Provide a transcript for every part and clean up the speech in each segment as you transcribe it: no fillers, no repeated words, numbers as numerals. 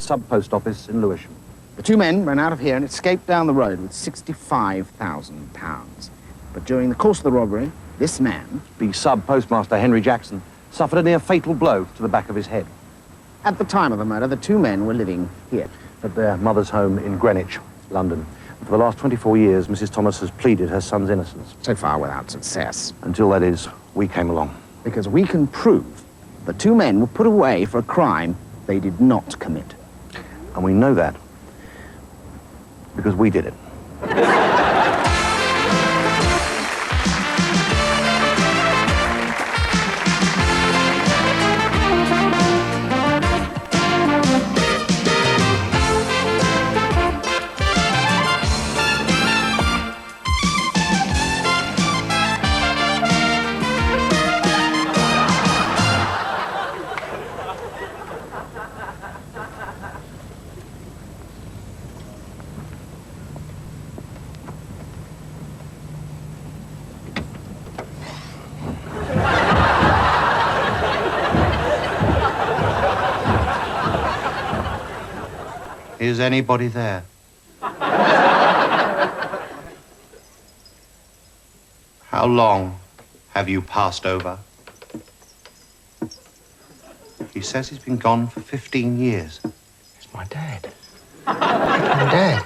sub-post office in Lewisham. The two men ran out of here and escaped down the road with £65,000. But during the course of the robbery, this man, The sub-postmaster, Henry Jackson, suffered a near-fatal blow to the back of his head at the time of the murder, the two men were living here. at their mother's home in Greenwich, London. For the last 24 years, Mrs. Thomas has pleaded her son's innocence. So far without success. Until, that is, we came along. Because we can prove the two men were put away for a crime they did not commit. And we know that because we did it. Is anybody there? How long have you passed over? He says he's been gone for 15 years. It's my dad. My dad.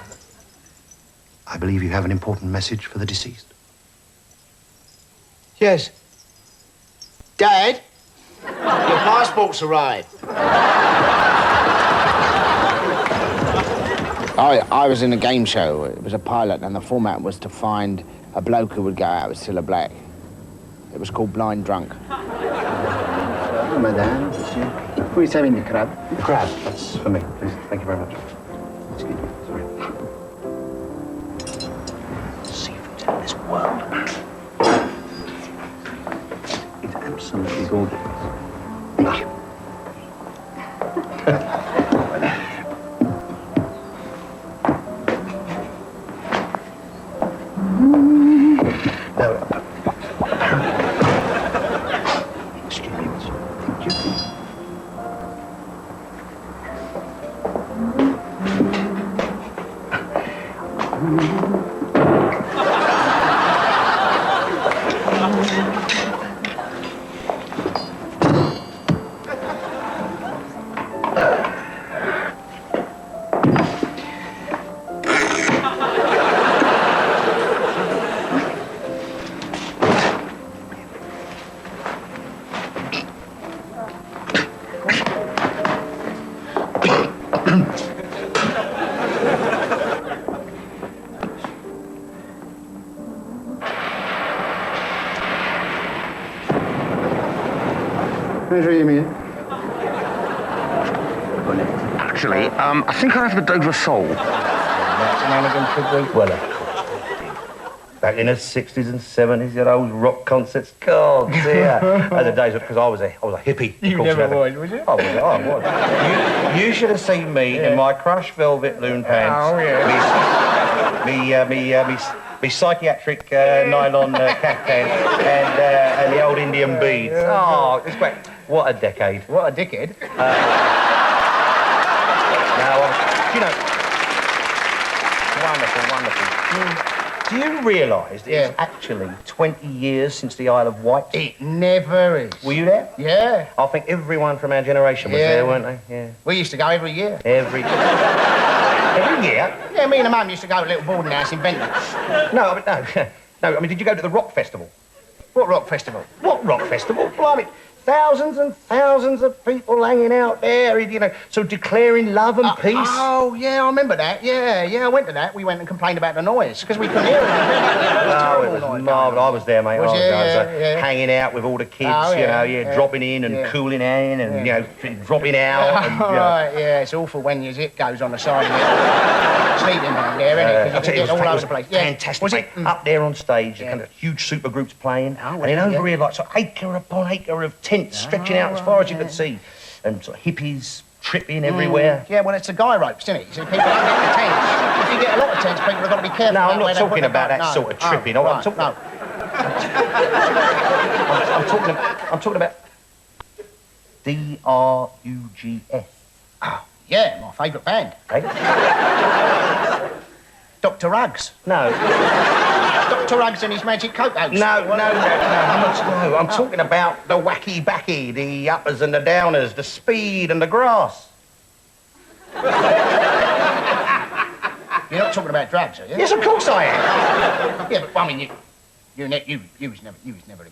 I believe you have an important message for the deceased. Yes. Dad, your passport's arrived. I was in a game show. It was a pilot, and the format was to find a bloke who would go out with Cilla Black. It was called Blind Drunk. Madame, monsieur. Who is having the crab? The crab, that's for me, please. Thank you very much. Excuse me. Sorry. Seafood's out of this world. It's absolutely gorgeous. Thank you. Actually, I think I have the Dover Soul. Well, of course. Back in the 60s and 70s, you know, rock concerts. God, dear. And the days, because I was a hippie. You never was you? I was. You should have seen me in my crushed velvet loon pants. Oh, yeah. Me psychiatric nylon caftan and the old Indian beads. Oh, it's great. What a decade. What a dickhead. Wonderful. Do you realise it's actually 20 years since the Isle of Wight? It never is. Were you there? Yeah. I think everyone from our generation was there, weren't they? Yeah. We used to go every year. Every year? Yeah, me and the mum used to go to a little boarding house in Bentley. No, I mean, did you go to the rock festival? What rock festival? What rock festival? Blimey, thousands and thousands of people hanging out there, you know, so declaring love and peace. Oh, yeah, I remember that. Yeah, I went to that. We went and complained about the noise, because we couldn't hear it. Oh, it was marvellous. I was there, mate. Was I was you? there, hanging out with all the kids, dropping in and cooling in and, dropping out. And, Right, it's awful when your zip goes on the side of it. Sleeping down there, isn't it? Because you get all over the place. Fantastic, Was mate. it? Up there on stage, kind of huge super groups playing, and then over here, like, sort of acre upon acre of tents stretching out as far as you could see, and sort of hippies tripping everywhere. Yeah, well, it's the guy ropes, isn't it? So people don't get the tents. If you get a lot of tents, people have got to be careful. No, I'm not talking about that sort of tripping. I'm talking about drugs. Yeah, my favourite band. Eh? Dr. Ruggs. No. Dr. Ruggs and his magic cocoa. No, I'm talking about the wacky backy, the uppers and the downers, the speed and the grass. You're not talking about drugs, are you? Yes, of course I am. Yeah, but I mean, you was never.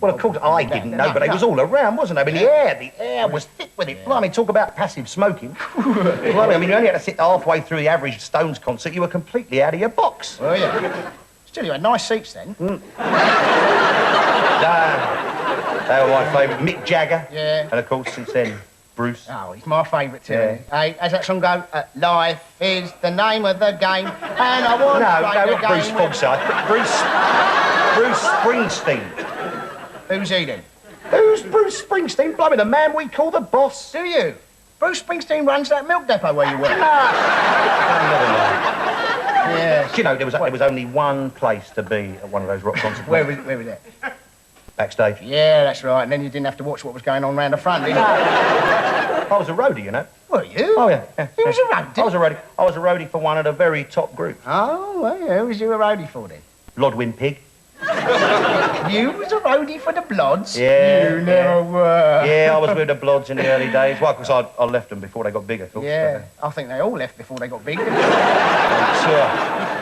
Well, of course I didn't know, but it was all around, wasn't it? I mean, the air was thick with it. Yeah. Blimey, talk about passive smoking. Blimey, I mean, you only had to sit halfway through the average Stones concert. You were completely out of your box. Oh, yeah. Still, you had nice seats then. They were my favourite. Mick Jagger. Yeah. And, of course, since then, Bruce. Oh, he's my favourite too. Yeah. Hey, as that song go, life is the name of the game, and I want to play No, the not Bruce game. Forsyth. Bruce Springsteen. Who's he then? Who's Bruce Springsteen? Blimey, the man we call the boss. Do you? Bruce Springsteen runs that milk depot where you work. Yeah. Do you know, there was only one place to be at one of those rock concerts. Where was it? Backstage. Yeah, that's right. And then you didn't have to watch what was going on round the front, did you? I was a roadie, you know. Were you? Oh, yeah. You was a roadie? I was a roadie for one of the very top groups. Oh, well, yeah. Who was you a roadie for then? Lodwin Pig. You was a roadie for the Blods? Yeah. You never were. Yeah, I was with the Blods in the early days. Well, because I left them before they got big, of course. Yeah, I think they all left before they got big. On tour.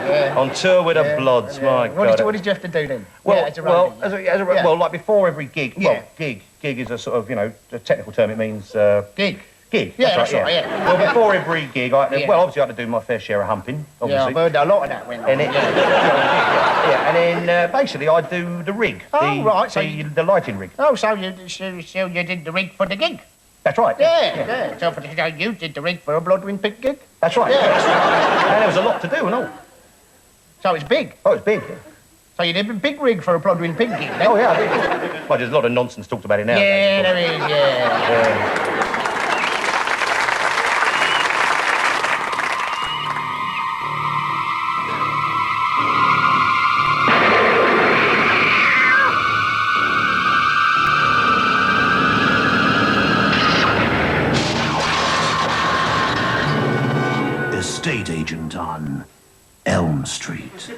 Yeah. On tour with the Blods, my God. What did you have to do then? Well, yeah, as a roadie, yeah. well, like before every gig. Yeah. Well, gig is a sort of, a technical term. It means Gig. gig. Yeah, that's right, yeah. Well, before every gig, Yeah. well, obviously I had to do my fair share of humping. Obviously. Yeah, I've heard a lot of that went on. And and then basically I do the rig. Oh, right, so the lighting rig. Oh, so you did the rig for the gig? That's right. Yeah. So you did the rig for a Bloodwind Pig gig? That's right. Yeah, that's right. And there was a lot to do and all. So it's big. Oh, it's big. Yeah. So you did a big rig for a Bloodwind Pig gig then? Oh, yeah, I did. Well, there's a lot of nonsense talked about it now. Yeah, there is, yeah. Estate agent on Elm Street.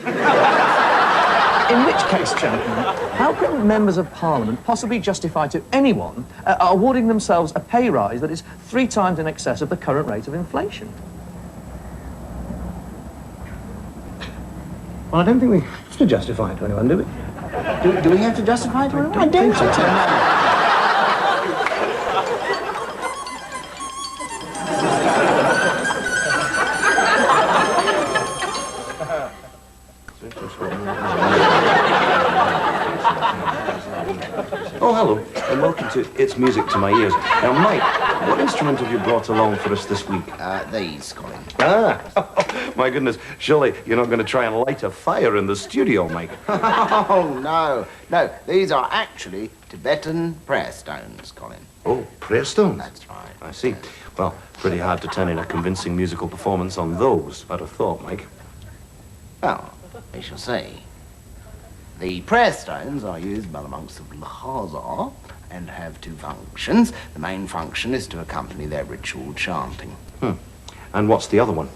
In which case, gentlemen, how can members of Parliament possibly justify to anyone awarding themselves a pay rise that is 3 times in excess of the current rate of inflation? Well, I don't think we have to justify it to anyone, do we? Do we have to justify it? I don't think so. Oh, hello, and welcome to It's Music to My Ears. Now, Mike, what instrument have you brought along for us this week? These, Colin. Ah, my goodness, surely you're not going to try and light a fire in the studio, Mike. Oh, no. No, these are actually Tibetan prayer stones, Colin. Oh, prayer stones? That's right. I see. Well, pretty hard to turn in a convincing musical performance on those, I'd have thought, Mike. Well, we shall see. The prayer stones are used by the monks of Lhasa and have 2 functions. The main function is to accompany their ritual chanting. And what's the other one?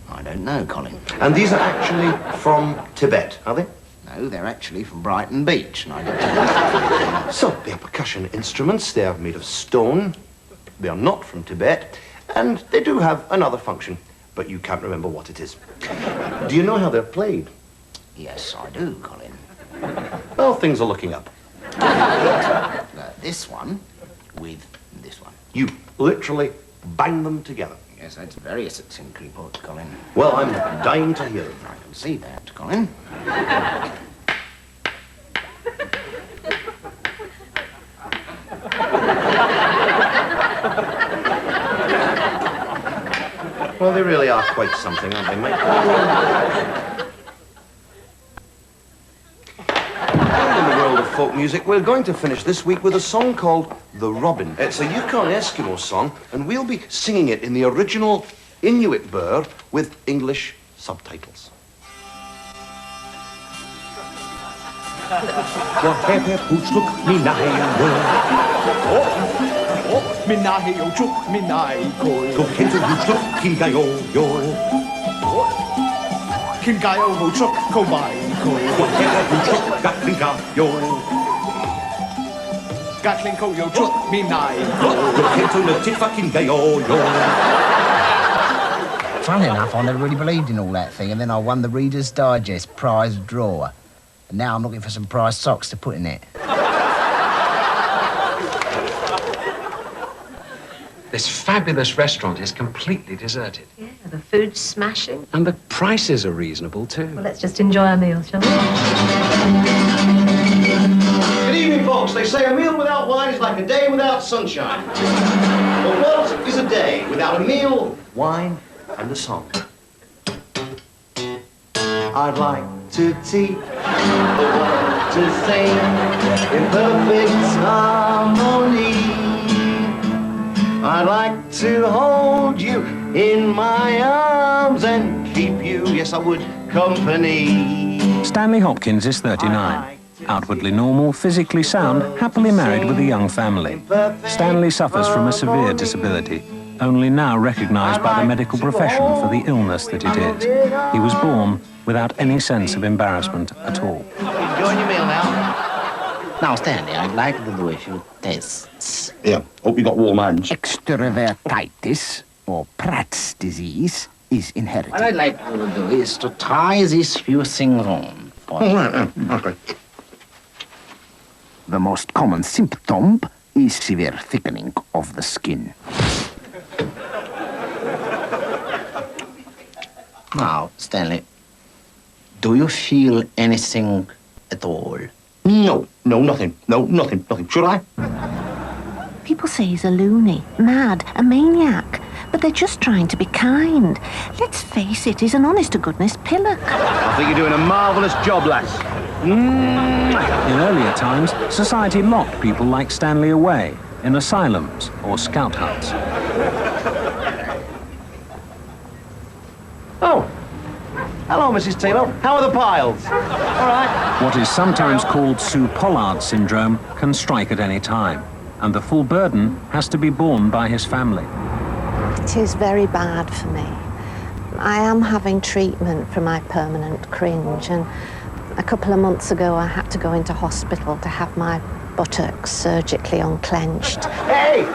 I don't know, Colin. And these are actually from Tibet, are they? No, they're actually from Brighton Beach, and I get to... So, they're percussion instruments. They are made of stone. They are not from Tibet. And they do have another function, but you can't remember what it is. Do you know how they're played? Yes, I do, Colin. Well, things are looking up. This one with this one. You literally bang them together. Yes, that's very succinctly put, Colin. Well, I'm dying to hear it. I can see that, Colin. Well, they really are quite something, aren't they, mate? In the world of folk music, we're going to finish this week with a song called The Robin. It's a Yukon Eskimo song, and we'll be singing it in the original Inuit burr with English subtitles. Your hair, pooch, look me nigh. Minahi yo chuk minai koi. Kingayo ho chuk kobai koi. Gatling ko yo chuk minai Funny enough, I never really believed in all that thing, and then I won the Reader's Digest prize drawer. And now I'm looking for some prize socks to put in it. This fabulous restaurant is completely deserted. Yeah, the food's smashing. And the prices are reasonable, too. Well, let's just enjoy our meal, shall we? Good evening, folks. They say a meal without wine is like a day without sunshine. But what is a day without a meal, wine, and a song? I'd like to teach the world to sing in perfect harmony. I'd like to hold you in my arms and keep you, yes I would, company. Stanley Hopkins is 39. Outwardly normal, physically sound, happily married with a young family. Stanley suffers from a severe disability, only now recognised by the medical profession for the illness that it is. He was born without any sense of embarrassment at all. Enjoying your meal now? Now, Stanley, I'd like to do a few tests. Yeah, hope you got warm hands. Extrovertitis, or Pratt's disease, is inherited. What I'd like to do is to tie these few things on. All right, okay. The most common symptom is severe thickening of the skin. Now, Stanley, do you feel anything at all? No, nothing. No, nothing. Should I? People say he's a loony, mad, a maniac, but they're just trying to be kind. Let's face it, he's an honest-to-goodness pillock. I think you're doing a marvellous job, lass. In earlier times, society locked people like Stanley away in asylums or scout huts. Oh. Hello, Mrs. Taylor. How are the piles? All right. What is sometimes called Sue Pollard syndrome can strike at any time, and the full burden has to be borne by his family. It is very bad for me. I am having treatment for my permanent cringe, and a couple of months ago I had to go into hospital to have my buttocks surgically unclenched. Hey!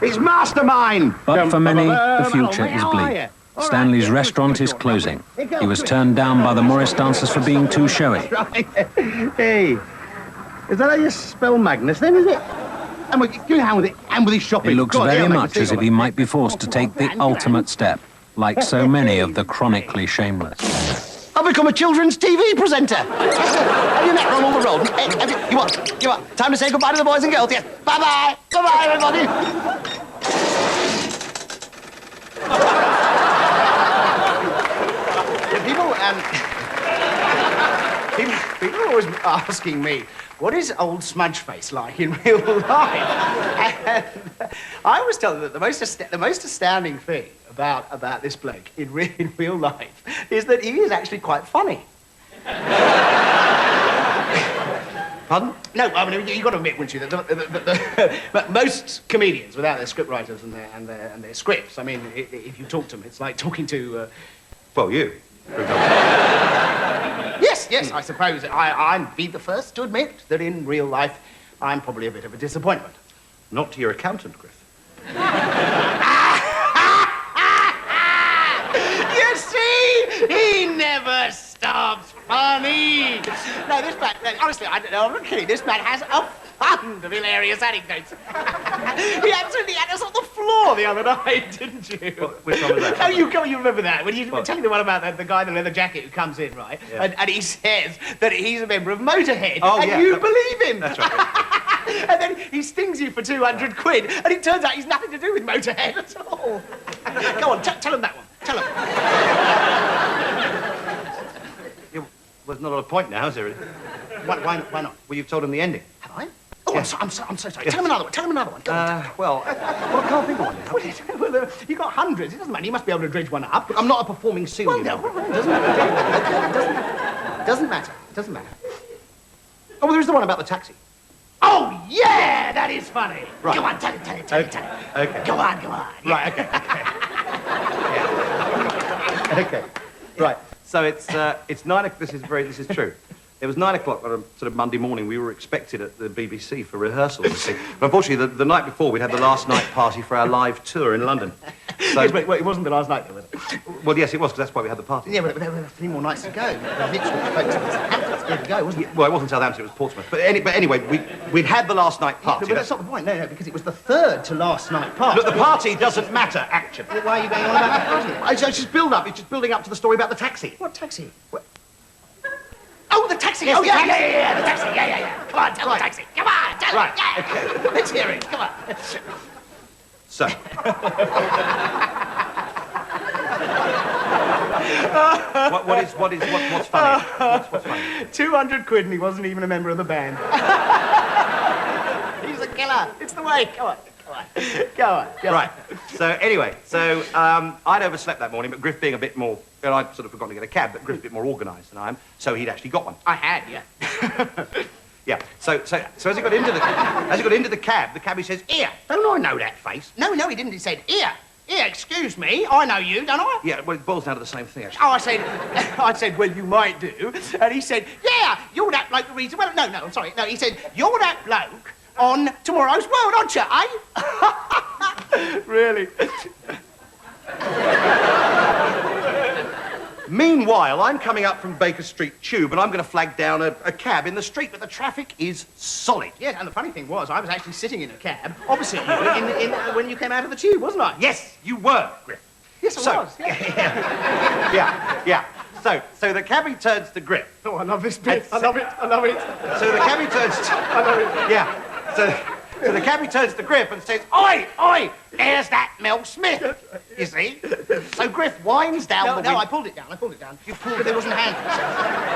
It's mastermind! But for many, the future is bleak. Stanley's restaurant is closing. He was turned down by the Morris dancers for being too showy. Hey, is that how you spell Magnus then, is it? And get on with it, and with his shopping. It looks very much as if he might be forced to take the ultimate step, like so many of the chronically shameless. I've become a children's TV presenter. Have you met her on all the road? You what? Time to say goodbye to the boys and girls, yes. Bye-bye. Bye-bye, everybody. People are always asking me, what is old Smudgeface like in real life? And I always tell them that the most astounding thing about this bloke in real life is that he is actually quite funny. Pardon? No, I mean, you've got to admit, wouldn't you, that most comedians, without their scriptwriters and their scripts, I mean, if you talk to them, it's like talking to... Well, you. Yes, I suppose I'd be the first to admit that in real life I'm probably a bit of a disappointment. Not to your accountant, Griff. You see? He never stops funny. No, this man, honestly, I'm not kidding, this man has a fund of hilarious anecdotes. He absolutely had us on the floor the other night, didn't you? Which one was that? Oh, you remember that? When you were telling the one about the guy in the leather jacket who comes in, right? Yeah. And he says that he's a member of Motorhead. Oh, and yeah. you believe him. That's right. And then he stings you for 200 quid, and it turns out he's nothing to do with Motorhead at all. Go on, tell him that one. Tell him. Well, there's not a lot of point now, is there? Why not? Well, you've told him the ending. Have I? Oh, yeah. I'm so sorry. Tell him another one. Tell him another one. Well, I can't think of one now. Well, you got hundreds. It doesn't matter. You must be able to dredge one up. I'm not a performing seal, Well, you no, know. it doesn't matter. Doesn't matter. Oh, well, there's the one about the taxi. Oh, yeah, that is funny. Right. Go on, tell it. Okay. Go on. Right, okay. Yeah. Okay. Right. So it's 9 o'clock. This is true. It was 9 o'clock on a sort of Monday morning. We were expected at the BBC for rehearsals. You see. But unfortunately, the night before, we'd had the last night party for our live tour in London. So, Yes, but it wasn't the last night, though, was it? well, yes, it was, because that's why we had the party. Yeah, but there were 3 more nights to go. Literally spoke to us. Hampton's to go, wasn't it? Well, it wasn't Southampton, it was Portsmouth. But anyway, we'd had the last night party. But that's not the point. No, because it was the 3rd to last night party. Look, the party doesn't matter, actually. Well, why are you going on about the party? It's just build-up. It's just building up to the story about the taxi. What taxi? Oh, the taxi! Yes, the taxi! Yeah. Come on, tell the taxi. Come on, tell it. Yeah. Okay. Let's hear it. Come on. So. What's funny? What's funny? 200 quid and he wasn't even a member of the band. He's a killer. It's the way. Come on. Right. So anyway, I'd overslept that morning, but Griff being a bit more, and I'd sort of forgotten to get a cab, but Griff's a bit more organised than I am, so he'd actually got one. I had, yeah. Yeah. So as he got into the cab, the cabbie says, "Here, don't I know that face?" No, he didn't. He said, Here, excuse me, I know you, don't I? Yeah, well, it boils down to the same thing, actually. Oh, I said, well, you might do. And he said, yeah, you're that bloke who reads... Well, no, I'm sorry. No, he said, you're that bloke on Tomorrow's World, aren't you, eh? Really? Meanwhile, I'm coming up from Baker Street Tube, and I'm going to flag down a cab in the street, but the traffic is solid. Yes, and the funny thing was, I was actually sitting in a cab opposite you when you came out of the tube, wasn't I? Yes, you were, Griff. Yes, I was. Yeah. So the cabbie turns to Griff. Oh, I love this bit. I love it. So the cabbie turns to... I love it. Yeah. So the cabbie turns to Griff and says, Oi, there's that Mel Smith, you see. So Griff winds down the window. No, I pulled it down. You pulled it, but there wasn't a hand.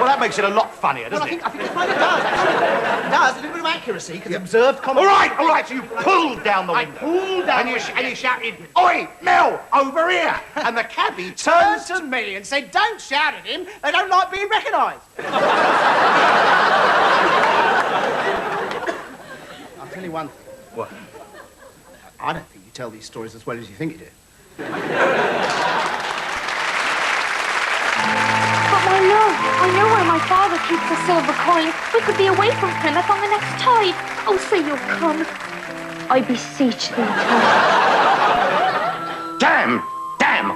Well, that makes it a lot funnier, doesn't it? I think it kind of does, actually. It does, a little bit of accuracy, because observed common... All right, so you pulled down the window. I pulled down and you shouted, Oi, Mel, over here. And the cabbie turned to me and said, don't shout at him, they don't like being recognised. I'll tell you one thing. What? I don't think you tell these stories as well as you think you do. But my love, I know where my father keeps the silver coin. We could be away from Plymouth on the next tide. Oh, say you'll come. I beseech thee, Tom. Damn!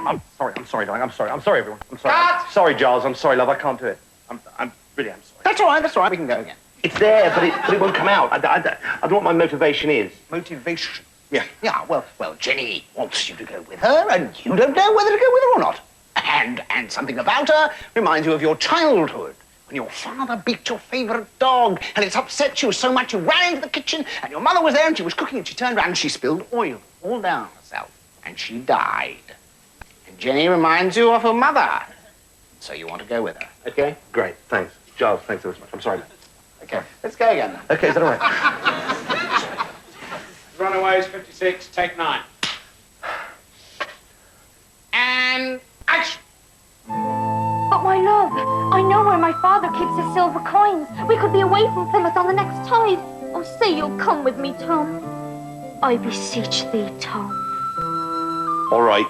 I'm sorry, darling. I'm sorry, everyone. I'm sorry. Sorry, Giles. I'm sorry, love. I can't do it. I'm really sorry. That's all right. We can go again. It's there, but it won't come out. I don't know what my motivation is. Motivation? Yeah. Yeah, well, Jenny wants you to go with her, and you don't know whether to go with her or not. And something about her reminds you of your childhood, when your father beat your favourite dog, and it's upset you so much you ran into the kitchen, and your mother was there, and she was cooking, and she turned around, and she spilled oil all down herself, and she died. And Jenny reminds you of her mother, so you want to go with her. Okay? Great. Thanks. Giles, thanks so much. I'm sorry. Okay, let's go again. Okay, is that all right? Runaways, 56, take 9. And action! But my love, I know where my father keeps his silver coins. We could be away from Plymouth on the next tide. Oh, say you'll come with me, Tom. I beseech thee, Tom. All right.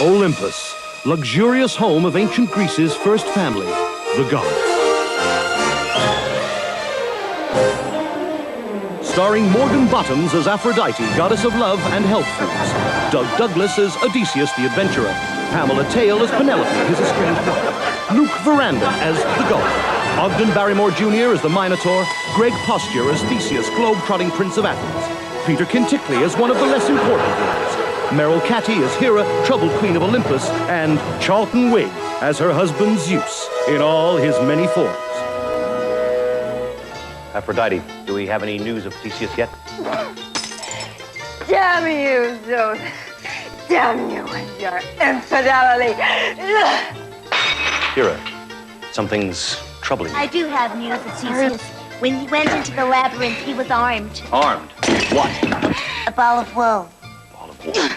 Olympus, luxurious home of ancient Greece's first family, the gods. Starring Morgan Bottoms as Aphrodite, goddess of love and health foods. Doug Douglas as Odysseus the adventurer. Pamela Tail as Penelope, his estranged wife. Luke Veranda as the god. Ogden Barrymore Jr. as the Minotaur. Greg Posture as Theseus, globe-trotting prince of Athens. Peter Kentickley as one of the less important roles. Meryl Catty as Hera, troubled queen of Olympus, and Charlton Wigg as her husband Zeus, in all his many forms. Aphrodite, do we have any news of Theseus yet? Damn you, Zeus. Damn you and your infidelity. Hero, something's troubling you. I do have news, Theseus. When he went into the labyrinth, he was armed. Armed? What? A ball of wool. Ball of wool.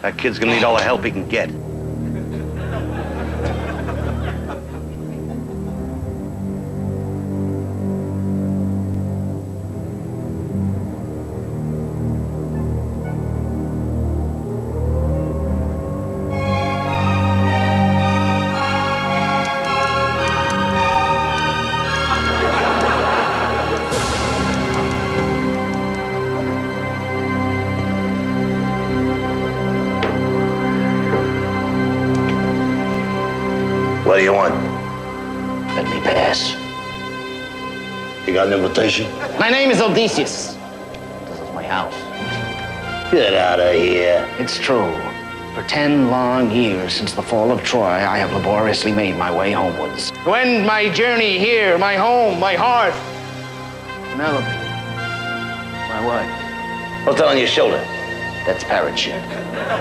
That kid's gonna need all the help he can get. What do you want? Let me pass. You got an invitation? My name is Odysseus. This is my house. Get out of here. It's true. For 10 long years since the fall of Troy, I have laboriously made my way homewards. To end my journey here, my home, my heart. Penelope, my wife. What's that on your shoulder? That's parachute.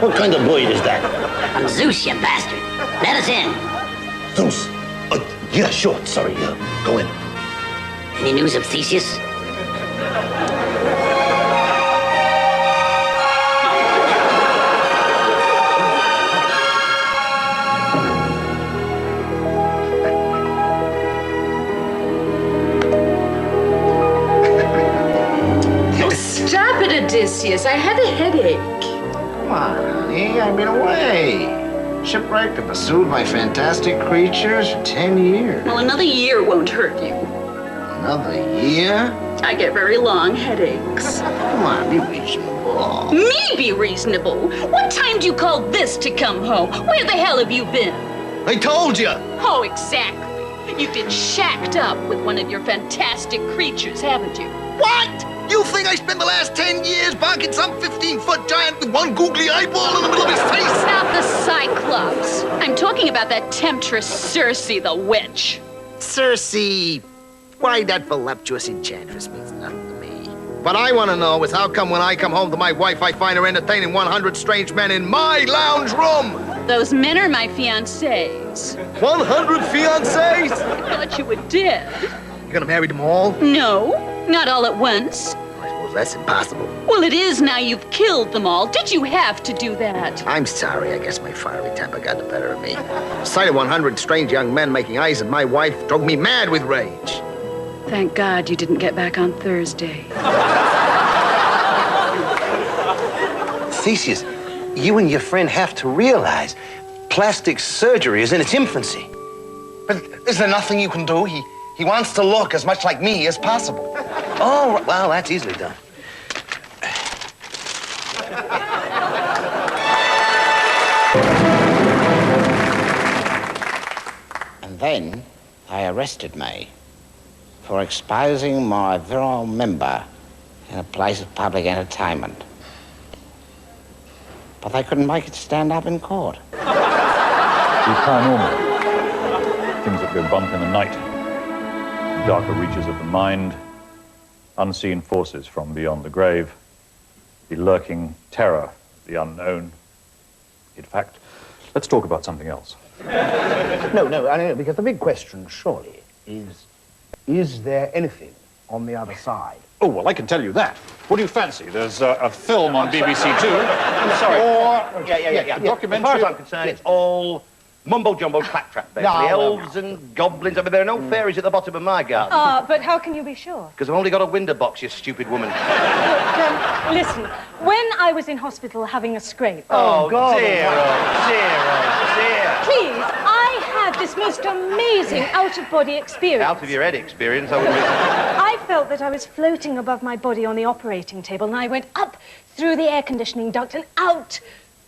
What kind of blade is that? I'm Zeus, you bastard. Let us in. Zeus. Yeah, sure. Sorry, go in. Any news of Theseus? Stop it, Odysseus. I had a headache. Come on, honey. I've been away. Shipwrecked and pursued by fantastic creatures for 10 years. Well, another year won't hurt you. Another year? I get very long headaches. Come on, be reasonable. Me be reasonable? What time do you call this to come home? Where the hell have you been? I told you. Oh, exactly. You've been shacked up with one of your fantastic creatures, haven't you? What? You think I spent the last 10 years bonking some 15-foot giant with one googly eyeball in the middle of his face? Not the Cyclops. I'm talking about that temptress Circe the witch. Circe. Why, that voluptuous enchantress means nothing to me. What I want to know is how come when I come home to my wife, I find her entertaining 100 strange men in my lounge room? Those men are my fiancés. 100 fiancés? I thought you were dead. You gonna marry them all? No, not all at once. I suppose that's impossible. Well, it is now you've killed them all. Did you have to do that? I'm sorry. I guess my fiery temper got the better of me. The sight of 100 strange young men making eyes at my wife drove me mad with rage. Thank God you didn't get back on Thursday. Theseus, you and your friend have to realize plastic surgery is in its infancy. But is there nothing you can do? He wants to look as much like me as possible. Oh, well, that's easily done. And then they arrested me for exposing my virile member in a place of public entertainment. But they couldn't make it stand up in court. The paranormal. Things that go bump in the night. Darker reaches of the mind. Unseen forces from beyond the grave. The lurking terror, the unknown. In fact, let's talk about something else. No, I know, because the big question, surely, is there anything on the other side? Oh, well, I can tell you that. What do you fancy? There's a film on BBC Two. I'm sorry. Yeah. Documentary. As far as I'm concerned, it's all mumbo-jumbo claptrap, basically. Elves and goblins. I mean, there are no fairies at the bottom of my garden. But how can you be sure? Because I've only got a window box, you stupid woman. Look, listen, when I was in hospital having a scrape... Oh, dear. Please, I had this most amazing out-of-body experience. Out of your head experience, I wouldn't... I felt that I was floating above my body on the operating table, and I went up through the air conditioning duct and out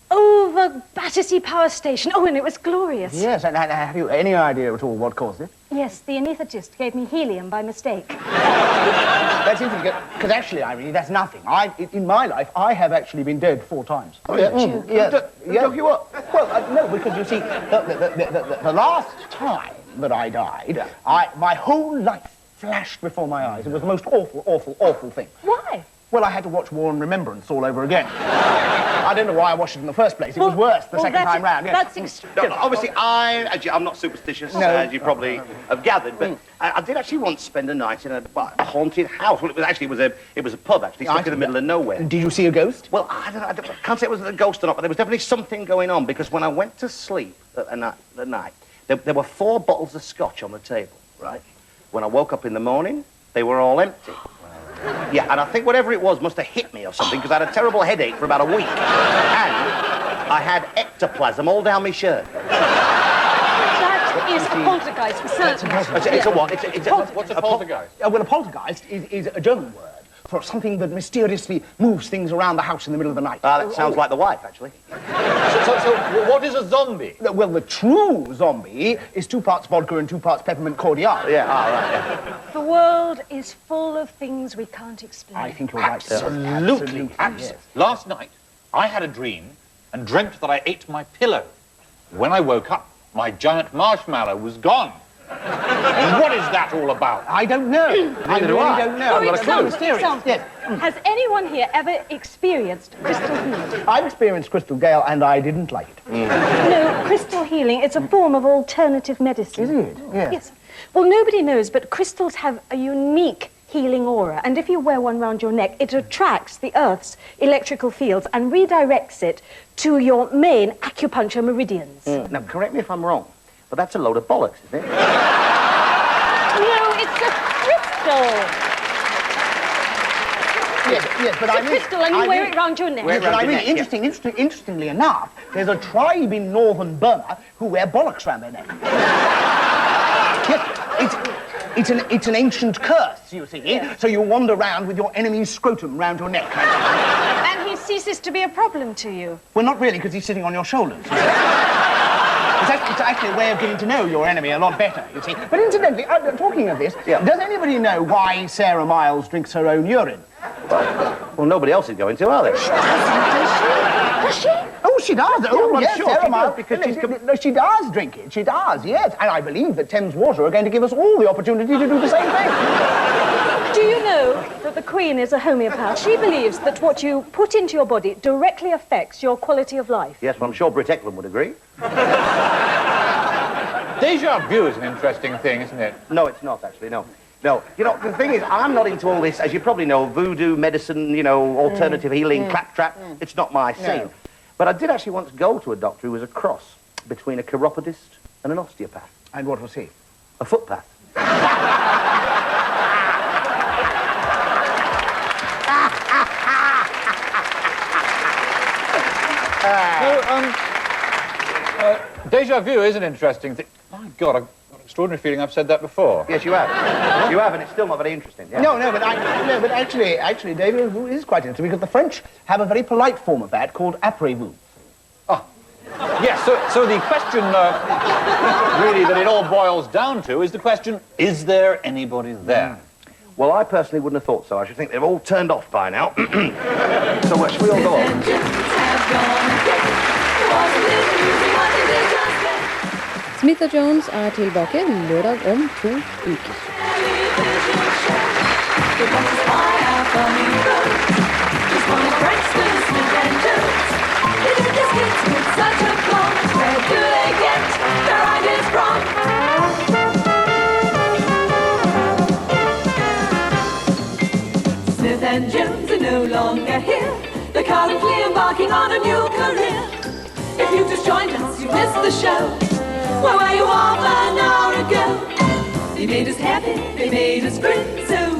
over Battersea Power Station. Oh, and it was glorious. Yes, and have you any idea at all what caused it? Yes, the anaesthetist gave me helium by mistake. That's interesting, because actually, Irene, that's nothing. In my life, I have actually been dead 4 times. Oh, yeah? Joke you what? Well, no, because you see, the last time that I died, my whole life flashed before my eyes. It was the most awful thing. Why? Well, I had to watch War and Remembrance all over again. I don't know why I watched it in the first place. It was worse the second time round. Yes. That's extreme. No, obviously, I'm not superstitious, as you probably have gathered, but I did actually once spend a night in a haunted house. Well, it was a pub, actually, stuck in the middle of nowhere. Did you see a ghost? Well, I can't say it was a ghost or not, but there was definitely something going on, because when I went to sleep at night, there were 4 bottles of scotch on the table, right? When I woke up in the morning, they were all empty. Yeah, and I think whatever it was must have hit me or something, because I had a terrible headache for about a week. And I had ectoplasm all down my shirt. That is a poltergeist for certain. It's a what? What's a poltergeist? Well, a poltergeist is a German word for something that mysteriously moves things around the house in the middle of the night. That sounds like the wife, actually. So what is a zombie? Well, the true zombie is 2 parts vodka and 2 parts peppermint cordial. Yeah, right, yeah. The world is full of things we can't explain. I think you're right. Absolutely. Yes. Last night, I had a dream and dreamt that I ate my pillow. When I woke up, my giant marshmallow was gone. What is that all about? I don't know. I really don't know. Oh, Has anyone here ever experienced crystal healing? I've experienced crystal gale, and I didn't like it. No, crystal healing, it's a form of alternative medicine. Is it? Yes. Well, nobody knows, but crystals have a unique healing aura, and if you wear one round your neck, it attracts the Earth's electrical fields and redirects it to your main acupuncture meridians. Now, correct me if I'm wrong, but that's a load of bollocks, isn't it? No, it's a crystal. Yes, but it's a crystal, and you wear it round your neck. Interestingly enough, there's a tribe in northern Burma who wear bollocks round their neck. Yes, it's an ancient curse, you see. Yes. So you wander around with your enemy's scrotum round your neck. And he ceases to be a problem to you. Well, not really, because he's sitting on your shoulders. It's actually a way of getting to know your enemy a lot better, you see. But incidentally, talking of this, does anybody know why Sarah Miles drinks her own urine? Well, nobody else is going to, are they? Does she? Oh, she does. Oh, well, yes, sure, Sarah she Miles, does, because she does drink it. She does, yes. And I believe that Thames Water are going to give us all the opportunity to do the same thing. Do you know that the Queen is a homeopath? She believes that what you put into your body directly affects your quality of life. Yes, well, I'm sure Britt Eklund would agree. Deja vu is an interesting thing, isn't it? No, it's not, actually, no. No, you know, the thing is, I'm not into all this, as you probably know, voodoo, medicine, you know, alternative healing, claptrap. It's not my scene. No. But I did actually once go to a doctor who was a cross between a chiropodist and an osteopath. And what was he? A footpath. Deja vu is an interesting thing. My God, I've got an extraordinary feeling I've said that before. Yes, you have. You have, and it's still not very interesting. Yeah. No, but actually, David, is quite interesting, because the French have a very polite form of that called après-vous. Yes, so the question really that it all boils down to is the question, is there anybody there? Well, I personally wouldn't have thought so. I should think they've all turned off by now. So should we all go on? Smith & Jones er tilbake lørdag om 2 uker. Smith and Jones are no longer here. They're currently embarking on a new career. If you just joined us, you missed the show. Where were you half an hour ago? They made us happy, they made us grin, so